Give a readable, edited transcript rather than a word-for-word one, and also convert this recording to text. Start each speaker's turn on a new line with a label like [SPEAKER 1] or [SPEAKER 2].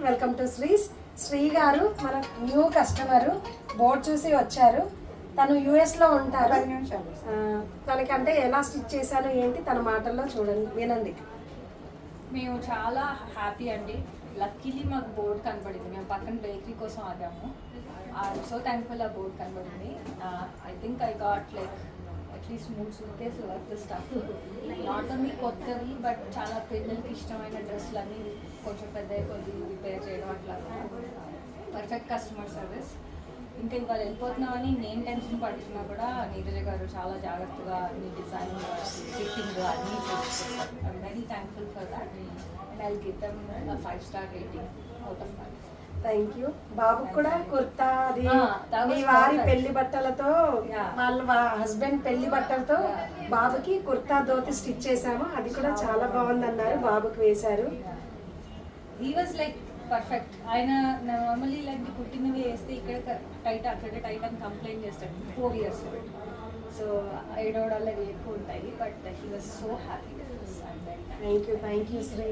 [SPEAKER 1] Welcome to Shri గారు మన new customer board చూసి వచ్చారు. తను యుఎస్లో ఉంటారు. తనకంటే ఎలా స్టిచ్ చేశాను ఏంటి తన మాటల్లో వినండి.
[SPEAKER 2] మేము చాలా హ్యాపీ అండి. లక్కీలీ మాకు బోర్డ్ కనబడింది. మేము పక్కన బేకరీ కోసం ఆగాము. ఐఎమ్ సో థ్యాంక్ఫుల్ ఆ బోర్డ్ కనబడింది. I think I got like at least 3 సూట్కేసులు వర్త్ స్టఫ్. నాట్ ఓన్లీ కొత్తవి బట్ చాలా పిల్లలకి ఇష్టమైన డ్రెస్సులు అన్నీ కొంచెం పెద్ద కొద్ది రిపేర్ చేయడం అట్లా. Perfect customer service. ఇంకా ఇవాళ వెళ్ళిపోతున్నామని నేను టెన్షన్ పడుతున్నా కూడా నీరజ గారు చాలా జాగ్రత్తగా అన్ని డిజైన్ ఫిట్టింగ్ అన్నీ చేస్తారు. I'm very thankful for that. And I give them 5 star rating out of 5.
[SPEAKER 1] Thank you. బాబుకి కూడా కుర్తా అది
[SPEAKER 2] that was
[SPEAKER 1] మీ వారి
[SPEAKER 2] perfect.
[SPEAKER 1] పెళ్లి బట్టలతో వాళ్ళ హస్బెండ్ పెళ్లి బట్టలతో బాబుకి కుర్తా ధోతి స్టిచ్ చేశాము. అది కూడా చాలా బాగుందన్నారు. బాబుకి వేశారు.
[SPEAKER 2] He was like perfect. ఆయన నార్మల్లీ ఇలాంటి కుట్టినవి వేస్తే ఇక్కడ టైట్ అక్కడ టైట్ అని కంప్లైంట్ చేస్తాడు 4 years. సో ఐడోడాలు అవి ఎక్కువ ఉంటాయి. But he was so happy.
[SPEAKER 1] Thank you Shri.